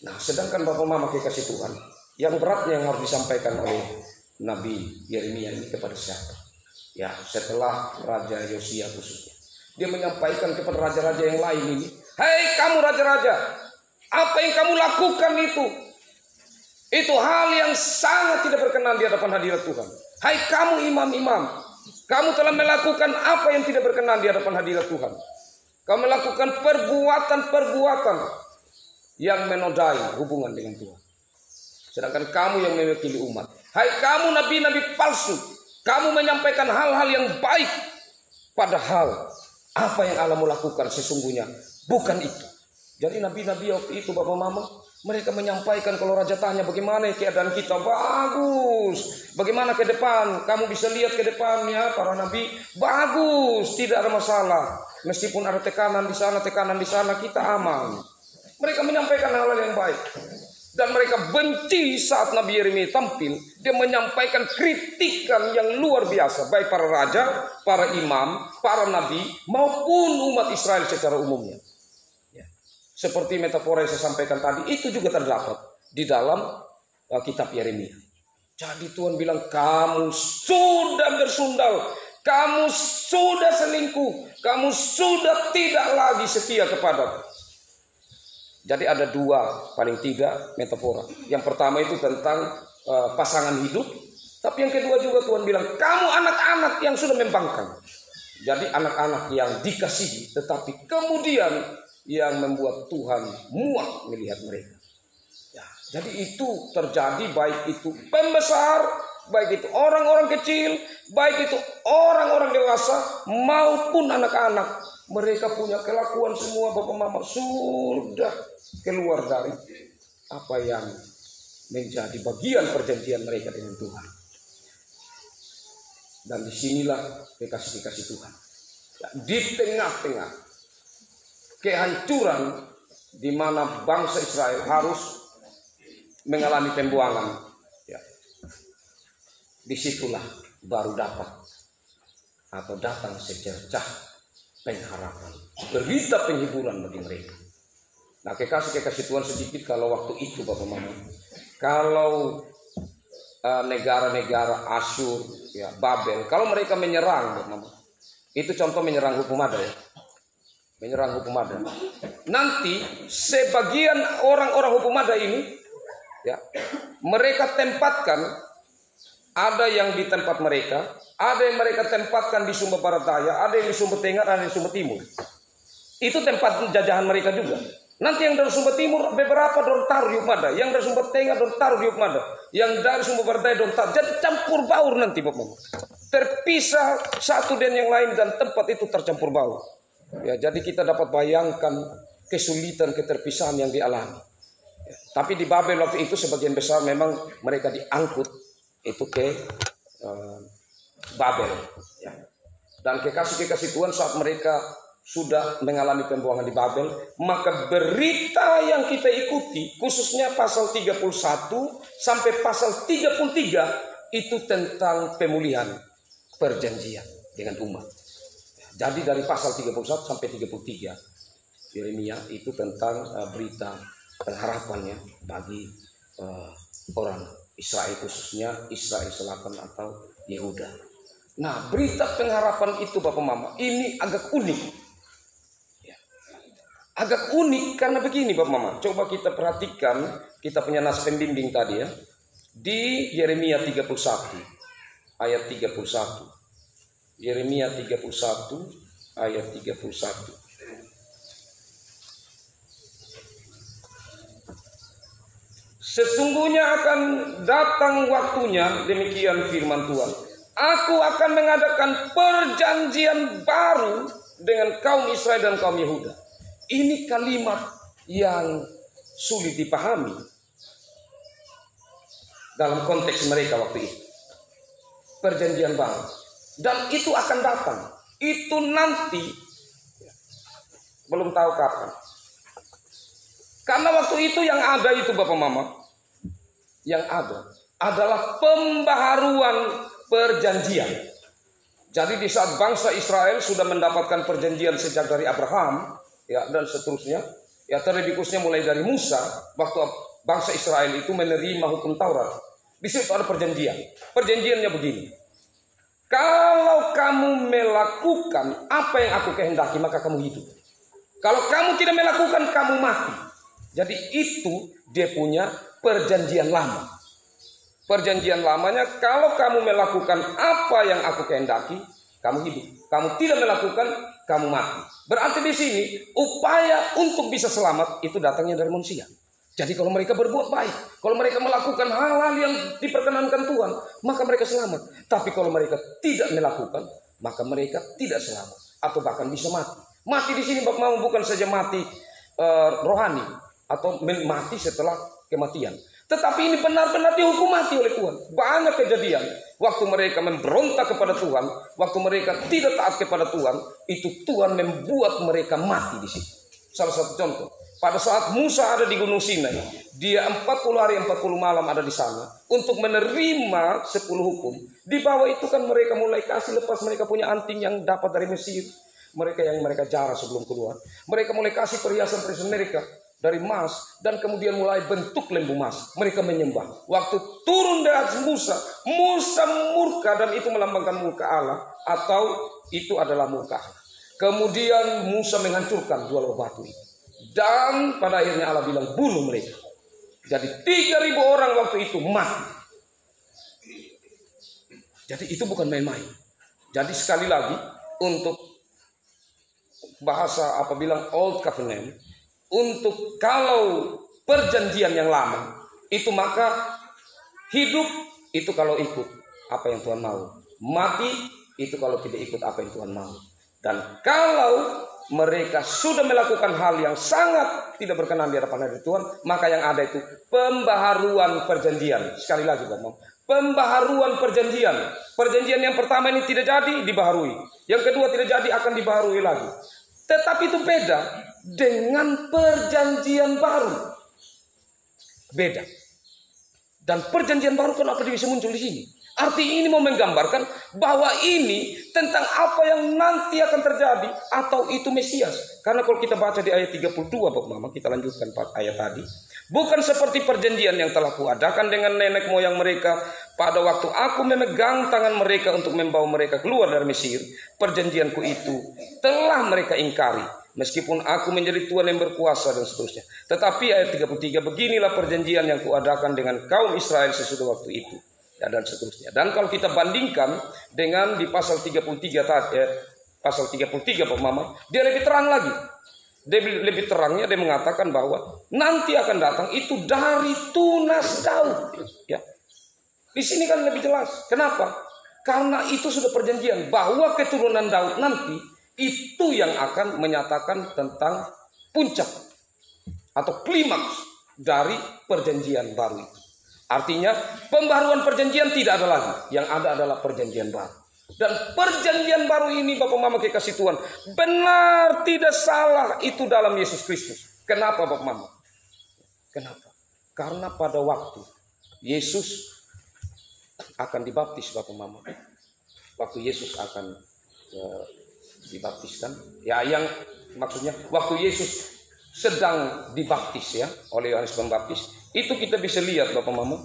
Nah, sedangkan Bapak Mama kekasih Tuhan, yang beratnya yang harus disampaikan oleh Nabi Yeremia ini kepada siapa? Ya, setelah Raja Yosia khususnya, dia menyampaikan kepada raja-raja yang lain ini, hei kamu raja-raja, apa yang kamu lakukan itu hal yang sangat tidak berkenan di hadapan hadirat Tuhan. Hai kamu imam-imam, kamu telah melakukan apa yang tidak berkenan di hadapan hadirat Tuhan. Kamu melakukan perbuatan-perbuatan yang menodai hubungan dengan Tuhan. Sedangkan kamu yang mewakili umat, hai kamu nabi-nabi palsu, kamu menyampaikan hal-hal yang baik, padahal apa yang Allah mau lakukan sesungguhnya bukan itu. Jadi nabi-nabi waktu itu Bapak Mama, mereka menyampaikan kalau raja tanya bagaimana keadaan kita, bagus. Bagaimana ke depan? Kamu bisa lihat ke depannya, para nabi bagus, tidak ada masalah. Meskipun ada tekanan di sana, kita aman. Mereka menyampaikan hal-hal yang baik. Dan mereka benci saat Nabi Yeremia tampil. Dia menyampaikan kritikan yang luar biasa. Baik para raja, para imam, para nabi, maupun umat Israel secara umumnya. Ya. Seperti metafora yang saya sampaikan tadi, itu juga terdapat di dalam kitab Yeremia. Jadi Tuhan bilang, kamu sudah bersundal, kamu sudah selingkuh, kamu sudah tidak lagi setia kepadaku. Jadi ada dua paling tidak metafora. Yang pertama itu tentang pasangan hidup. Tapi yang kedua juga Tuhan bilang, kamu anak-anak yang sudah membangkang. Jadi anak-anak yang dikasihi, tetapi kemudian yang membuat Tuhan muak melihat mereka. Ya, jadi itu terjadi baik itu pembesar, baik itu orang-orang kecil, baik itu orang-orang dewasa maupun anak-anak. Mereka punya kelakuan semua Bapak Mama sudah keluar dari apa yang menjadi bagian perjanjian mereka dengan Tuhan. Dan disinilah kekasih-kekasih Tuhan. Di tengah-tengah kehancuran di mana bangsa Israel harus mengalami pembuangan. Ya. Disitulah baru dapat atau datang secercah pengharapan, berita penghiburan bagi mereka. Nah, kekasih-kekasih Tuhan sedikit kalau waktu itu Bapak Mama, kalau negara-negara Asyur, ya, Babel, kalau mereka menyerang Bapak Mama, itu contoh menyerang hukum ada ya, menyerang hukum ada. Nanti sebagian orang-orang hukum ada ini, ya, mereka tempatkan, ada yang di tempat mereka. Ada yang mereka tempatkan di sumber barat daya, ada yang di sumber tengah, ada yang di sumber timur. Itu tempat jajahan mereka juga. Nanti yang dari sumber timur beberapa dorong taruh di Ukmada, yang dari sumber tengah dorong taruh di Ukmada, yang dari sumber barat daya dorong taruh. Jadi campur baur nanti Bapak. Terpisah satu dan yang lain dan tempat itu tercampur baur. Ya, jadi kita dapat bayangkan kesulitan keterpisahan yang dialami. Ya, tapi di Babel waktu itu sebagian besar memang mereka diangkut itu ke Babel, ya. Dan kekasih-kekasih Tuhan saat mereka sudah mengalami pembuangan di Babel, maka berita yang kita ikuti khususnya pasal 31 sampai pasal 33 itu tentang pemulihan perjanjian dengan umat. Jadi dari pasal 31 sampai 33 Yeremia itu tentang berita pengharapannya bagi orang Israel, khususnya Israel Selatan atau Yehuda. Nah, berita pengharapan itu Bapak Mama ini agak unik. Ya. Agak unik karena begini Bapak Mama. Coba kita perhatikan, kita punya nas pembimbing tadi ya. Di Yeremia 31 ayat 31. Yeremia 31 ayat 31. Sesungguhnya akan datang waktunya, demikian firman Tuhan. Aku akan mengadakan perjanjian baru dengan kaum Israel dan kaum Yehuda. Ini kalimat yang sulit dipahami dalam konteks mereka waktu itu. Perjanjian baru. Dan itu akan datang. Itu nanti belum tahu kapan. Karena waktu itu yang ada itu Bapak Mama, yang ada adalah pembaharuan perjanjian. Jadi di saat bangsa Israel sudah mendapatkan perjanjian sejak dari Abraham ya dan seterusnya, ya terlebih khususnya mulai dari Musa, waktu bangsa Israel itu menerima hukum Taurat. Di situ ada perjanjian. Perjanjiannya begini. Kalau kamu melakukan apa yang aku kehendaki, maka kamu hidup. Kalau kamu tidak melakukan, kamu mati. Jadi itu dia punya perjanjian lama. Perjanjian lamanya, kalau kamu melakukan apa yang aku kehendaki, kamu hidup. Kamu tidak melakukan, kamu mati. Berarti di sini upaya untuk bisa selamat itu datangnya dari manusia. Jadi kalau mereka berbuat baik, kalau mereka melakukan hal-hal yang diperkenankan Tuhan, maka mereka selamat. Tapi kalau mereka tidak melakukan, maka mereka tidak selamat atau bahkan bisa mati. Mati di sini Bapak Mama bukan saja mati rohani atau mati setelah kematian. Tetapi ini benar-benar dihukum mati oleh Tuhan. Banyak kejadian waktu mereka memberontak kepada Tuhan, waktu mereka tidak taat kepada Tuhan, itu Tuhan membuat mereka mati di situ. Salah satu contoh, pada saat Musa ada di Gunung Sinai, dia 40 hari 40 malam ada di sana untuk menerima 10 hukum. Di bawah itu kan mereka mulai kasih lepas mereka punya anting yang dapat dari Mesir, mereka yang mereka jarah sebelum keluar. Mereka mulai kasih perhiasan-perhiasan mereka dari emas dan kemudian mulai bentuk lembu emas. Mereka menyembah. Waktu turun dari atas Musa, Musa murka dan itu melambangkan murka Allah atau itu adalah murka Allah. Kemudian Musa menghancurkan dua lubang batu itu. Dan pada akhirnya Allah bilang bunuh mereka. Jadi 3.000 orang waktu itu mati. Jadi itu bukan main-main. Jadi sekali lagi untuk bahasa apa bilang Old Covenant, untuk kalau perjanjian yang lama itu maka hidup itu kalau ikut apa yang Tuhan mau, mati itu kalau tidak ikut apa yang Tuhan mau. Dan kalau mereka sudah melakukan hal yang sangat tidak berkenan di hadapan Tuhan, maka yang ada itu pembaharuan perjanjian. Sekali lagi Bapak, pembaharuan perjanjian. Perjanjian yang pertama ini tidak jadi, dibaharui. Yang kedua tidak jadi, akan dibaharui lagi. Tetapi itu beda dengan perjanjian baru. Beda. Dan perjanjian baru kenapa dia bisa muncul di sini? Arti ini mau menggambarkan bahwa ini tentang apa yang nanti akan terjadi atau itu Mesias. Karena kalau kita baca di ayat 32 Bapak Mama, kita lanjutkan ayat tadi. Bukan seperti perjanjian yang telah kuadakan dengan nenek moyang mereka pada waktu aku memegang tangan mereka untuk membawa mereka keluar dari Mesir. Perjanjianku itu telah mereka ingkari. Meskipun aku menjadi Tuhan yang berkuasa dan seterusnya. Tetapi ayat 33, beginilah perjanjian yang kuadakan dengan kaum Israel sesudah waktu itu. Ya, dan seterusnya. Dan kalau kita bandingkan dengan di pasal 33 tadi, pasal 33 Pak Mama, dia lebih terang lagi. Dia lebih terangnya dia mengatakan bahwa nanti akan datang itu dari tunas Daud. Ya. Di sini kan lebih jelas. Kenapa? Karena itu sudah perjanjian bahwa keturunan Daud nanti itu yang akan menyatakan tentang puncak atau klimaks dari perjanjian baru itu. Artinya pembaharuan perjanjian tidak ada lagi. Yang ada adalah perjanjian baru. Dan perjanjian baru ini Bapak Mama kekasih Tuhan, benar tidak salah itu dalam Yesus Kristus. Kenapa Bapak Mama? Kenapa? Karena pada waktu Yesus akan dibaptis Bapak Mama. Waktu Yesus akan dibaptiskan, ya yang maksudnya waktu Yesus sedang dibaptis ya oleh Yohanes Pembaptis, itu kita bisa lihat Bapak Mama,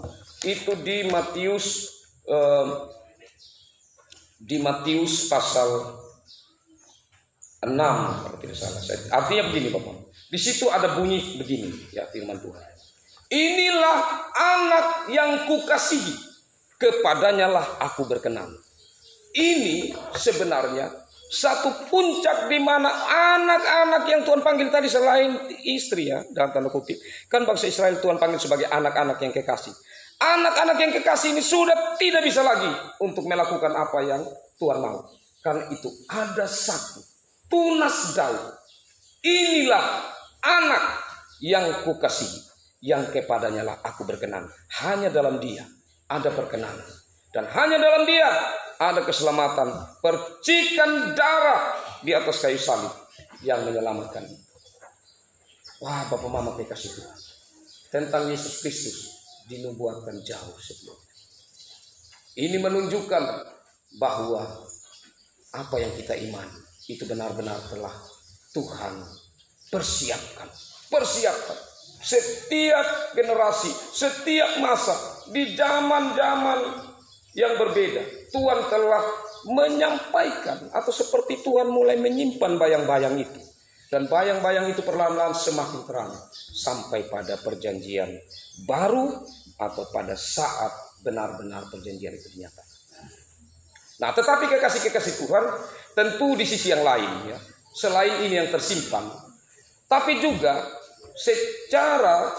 itu di Matius pasal 6 kalau tidak salah. Artinya begini Bapak Mama, di situ ada bunyi begini ya firman Tuhan. Inilah anak yang kukasihi, kepadanya lah aku berkenan. Ini sebenarnya satu puncak di mana anak-anak yang Tuhan panggil tadi selain istri ya, dalam tanda kutip. Kan bangsa Israel Tuhan panggil sebagai anak-anak yang kekasih. Anak-anak yang kekasih ini sudah tidak bisa lagi untuk melakukan apa yang Tuhan mau. Karena itu ada satu tunas daun. Inilah anak yang kukasihi, yang kepadanya lah aku berkenan. Hanya dalam dia ada perkenanan. Dan hanya dalam dia ada keselamatan, percikan darah di atas kayu salib yang menyelamatkan. Wah Bapak Mama kekasih Tuhan, tentang Yesus Kristus dinubuatkan jauh sebelumnya. Ini menunjukkan bahwa apa yang kita imani itu benar-benar telah Tuhan persiapkan. Setiap generasi, setiap masa, di zaman-zaman yang berbeda, Tuhan telah menyampaikan, atau seperti Tuhan mulai menyimpan bayang-bayang itu. Dan bayang-bayang itu perlahan-lahan semakin terang sampai pada perjanjian baru, atau pada saat benar-benar perjanjian itu dinyatakan. Nah, tetapi kekasih-kekasih Tuhan, tentu di sisi yang lain ya, selain ini yang tersimpan, tapi juga secara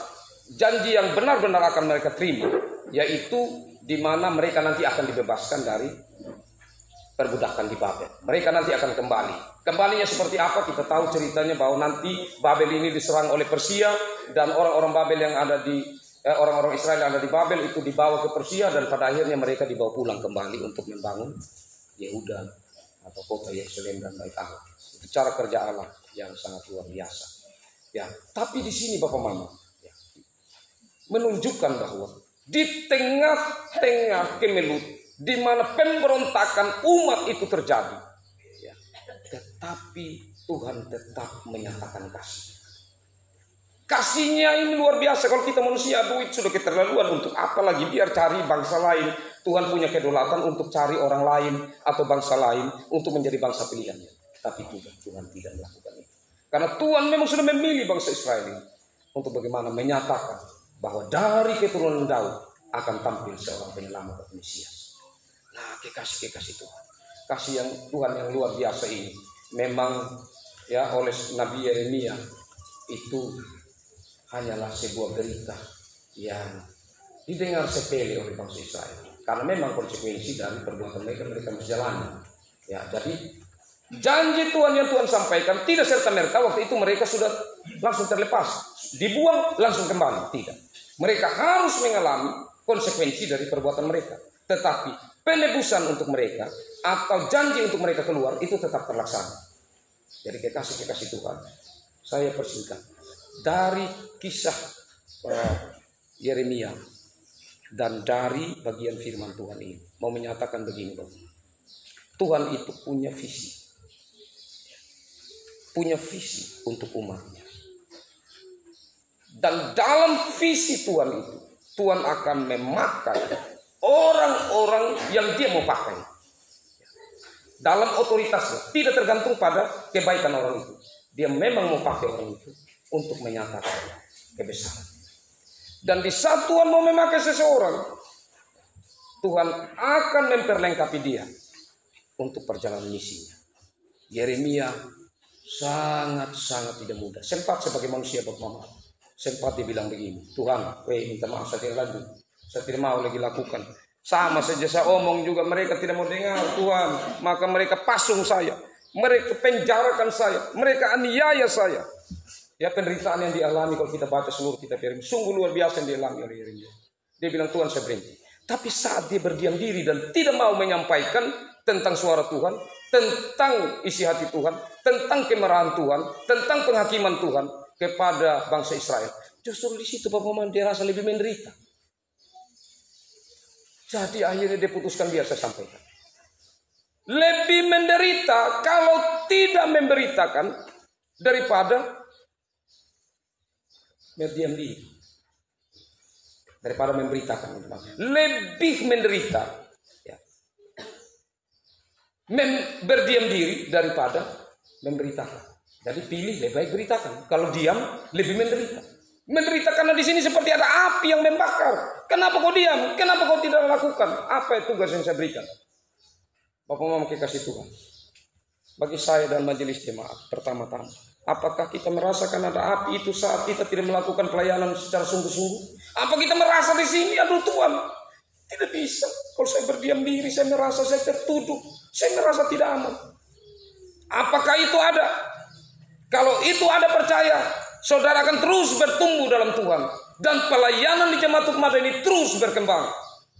janji yang benar-benar akan mereka terima, yaitu di mana mereka nanti akan dibebaskan dari perbudakan di Babel. Mereka nanti akan kembali. Kembalinya seperti apa? Kita tahu ceritanya bahwa nanti Babel ini diserang oleh Persia, dan orang-orang Babel yang ada di orang-orang Israel yang ada di Babel itu dibawa ke Persia, dan pada akhirnya mereka dibawa pulang kembali untuk membangun Yehuda atau kota Yerusalem dan Bait Allah. Itu cara kerja Allah yang sangat luar biasa. Ya, tapi di sini Bapak Mama ya, menunjukkan bahwa di tengah-tengah kemelut, di mana pemberontakan umat itu terjadi, ya, tetapi Tuhan tetap menyatakan kasih. Kasihnya ini luar biasa. Kalau kita manusia, duit sudah keterlaluan, untuk apa lagi biar cari bangsa lain. Tuhan punya kedaulatan untuk cari orang lain atau bangsa lain untuk menjadi bangsa pilihannya. Tapi Tuhan tidak melakukan itu. Karena Tuhan memang sudah memilih bangsa Israel ini untuk bagaimana menyatakan bahwa dari keturunan Daud akan tampil seorang penyelamat atau Mesias. Nah, kekasih-kekasih Tuhan, kasih yang Tuhan yang luar biasa ini memang ya oleh Nabi Yeremia itu hanyalah sebuah berita yang didengar sepele oleh bangsa Israel, karena memang konsekuensi dari perbuatan mereka menjalani. Ya, jadi janji Tuhan yang Tuhan sampaikan tidak serta-merta waktu itu mereka sudah langsung terlepas, dibuang langsung kembali, tidak. Mereka harus mengalami konsekuensi dari perbuatan mereka. Tetapi penebusan untuk mereka atau janji untuk mereka keluar itu tetap terlaksana. Jadi kekasih-kekasih Tuhan, saya persingkat dari kisah Yeremia dan dari bagian firman Tuhan ini mau menyatakan begini, Bapak. Tuhan itu punya visi untuk umatnya. Dan dalam visi Tuhan itu, Tuhan akan memakai orang-orang yang dia mau pakai. Dalam otoritasnya, tidak tergantung pada kebaikan orang itu. Dia memang mau pakai orang itu untuk menyatakan kebesaran. Dan di saat Tuhan mau memakai seseorang, Tuhan akan memperlengkapi dia untuk perjalanan misinya. Yeremia sangat-sangat tidak mudah. Sempat sebagai manusia Bapak, sempat dibilang begini, Tuhan, minta maaf saya tidak lanjut, saya tidak mau lagi lakukan. Sama saja saya omong juga mereka tidak mau dengar Tuhan, maka mereka pasung saya, mereka penjarakan saya, mereka aniaya saya. Ya, penderitaan yang dialami kalau kita baca seluruh kitab Yeremia, sungguh luar biasa yang dialami oleh Yeremia. Dia bilang Tuhan saya berhenti. Tapi saat dia berdiam diri dan tidak mau menyampaikan tentang suara Tuhan, tentang isi hati Tuhan, tentang kemarahan Tuhan, tentang penghakiman Tuhan kepada bangsa Israel, justru di situ Bapak dia rasa lebih menderita. Jadi akhirnya dia putuskan biar saya sampaikan. Lebih menderita kalau tidak memberitakan daripada berdiam diri. Daripada memberitakan. Lebih menderita ya, berdiam diri daripada memberitakan. Jadi pilih lebih baik beritakan. Kalau diam lebih menderita. Menderita karena di sini seperti ada api yang membakar. Kenapa kau diam? Kenapa kau tidak lakukan? Apa tugas yang saya berikan? Bapak Mama kekasih Tuhan. Bagi saya dan majelis jemaat pertama-tama, apakah kita merasakan ada api itu saat kita tidak melakukan pelayanan secara sungguh-sungguh? Apa kita merasa di sini, aduh Tuhan, tidak bisa. Kalau saya berdiam diri, saya merasa saya tertuduh, saya merasa tidak aman. Apakah itu ada? Kalau itu ada, percaya, saudara akan terus bertumbuh dalam Tuhan. Dan pelayanan di Jemaat Hukmada ini terus berkembang.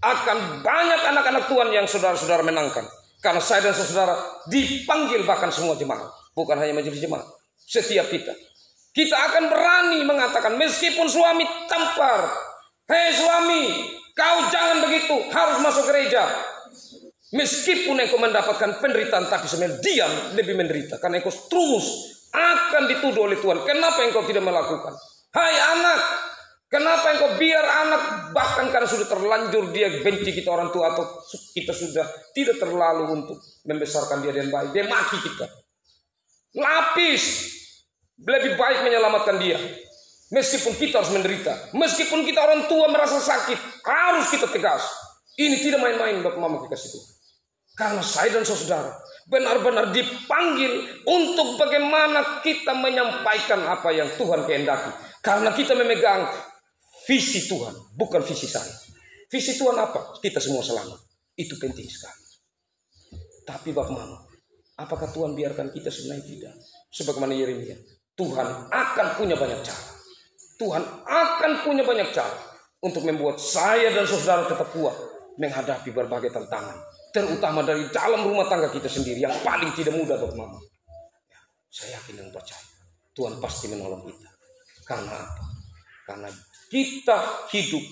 Akan banyak anak-anak Tuhan yang saudara-saudara menangkan. Karena saya dan saudara dipanggil bahkan semua jemaat. Bukan hanya majelis jemaat. Setiap kita. Kita akan berani mengatakan meskipun suami tampar. Hei suami, kau jangan begitu. Harus masuk gereja. Meskipun engkau mendapatkan penderitaan, tapi sebenarnya diam lebih menderita. Karena engkau terus akan dituduh oleh Tuhan. Kenapa engkau tidak melakukan? Hai anak, kenapa engkau biar anak bahkan karena sudah terlanjur dia benci kita orang tua atau kita sudah tidak terlalu untuk membesarkan dia dengan baik, dia maki kita. Lapis, lebih baik menyelamatkan dia. Meskipun kita harus menderita, meskipun kita orang tua merasa sakit, harus kita tegas. Ini tidak main-main Bapak Mama kekasih Tuhan. Karena saya dan saudara benar-benar dipanggil untuk bagaimana kita menyampaikan apa yang Tuhan kehendaki. Karena kita memegang visi Tuhan, bukan visi saya. Visi Tuhan apa? Kita semua selamat. Itu penting sekali. Tapi Bapak Mama, apakah Tuhan biarkan kita? Sebenarnya tidak. Sebagaimana Yeremia, Tuhan akan punya banyak cara. Tuhan akan punya banyak cara untuk membuat saya dan saudara tetap kuat menghadapi berbagai tantangan. Terutama dari dalam rumah tangga kita sendiri yang paling tidak mudah Bapak Mama. Ya, saya yakin dan percaya Tuhan pasti menolong kita. Karena apa? Karena kita hidup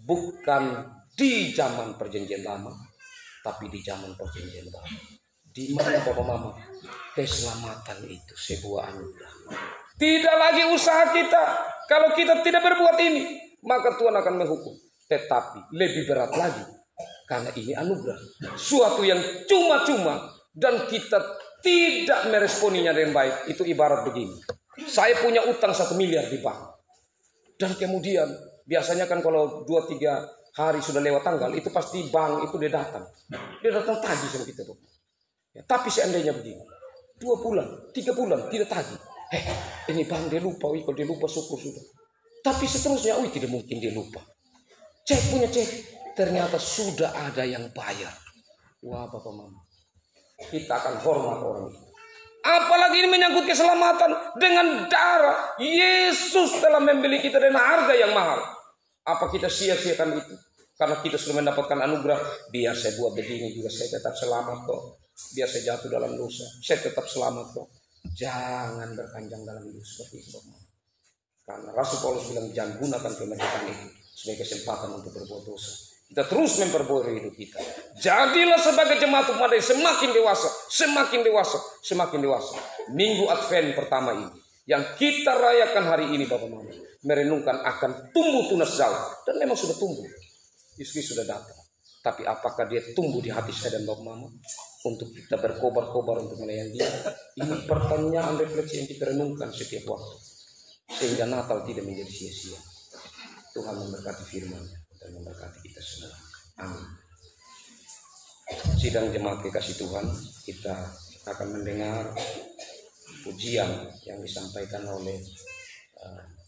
bukan di zaman perjanjian lama, tapi di zaman perjanjian baru. Di mana Bapak Mama? Keselamatan itu sebuah anugerah. Tidak lagi usaha kita. Kalau kita tidak berbuat ini, maka Tuhan akan menghukum. Tetapi lebih berat lagi. Karena ini anugerah. Suatu yang cuma-cuma dan kita tidak meresponinya dengan baik. Itu ibarat begini. Saya punya utang 1 miliar di bank. Dan kemudian biasanya kan kalau 2-3 hari sudah lewat tanggal, itu pasti bank itu dia datang. Dia datang tagih sama kita. Ya, tapi seandainya begini. 2 bulan, 3 bulan tidak tagih. Ini bank dia lupa. Kalau dia lupa syukur sudah. Tapi seterusnya, tidak mungkin dia lupa. Cek punya cek. Ternyata sudah ada yang bayar. Wah Bapak Mama, kita akan hormat orang itu. Apalagi ini menyangkut keselamatan dengan darah. Yesus telah membeli kita dengan harga yang mahal. Apa kita sia-siakan itu? Karena kita sudah mendapatkan anugerah. Biar saya buat begini juga saya tetap selamat kok. Biar saya jatuh dalam dosa, saya tetap selamat kok. Jangan berpanjang dalam hidup seperti itu Bapak Mama. Karena Rasul Paulus bilang jangan gunakan kemerdekaan itu sebagai kesempatan untuk berbuat dosa. Kita terus memperbarui hidup kita. Jadilah sebagai jemaat Hukmada yang semakin dewasa, semakin dewasa, semakin dewasa. Minggu Advent pertama ini yang kita rayakan hari ini Bapak Mama, merenungkan akan tumbuh tunas jauh. Dan memang sudah tumbuh. Yesus sudah datang. Tapi apakah dia tumbuh di hati saya dan Bapak Mama untuk kita berkobar-kobar untuk melayani dia? Ini pertanyaan refleksi yang kita renungkan setiap waktu. Sehingga Natal tidak menjadi sia-sia. Tuhan memberkati firman-Nya dan memberkati kita semua. Amin. Sidang jemaat kekasih Tuhan, kita akan mendengar pujian yang disampaikan oleh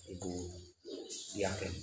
Ibu Diaken.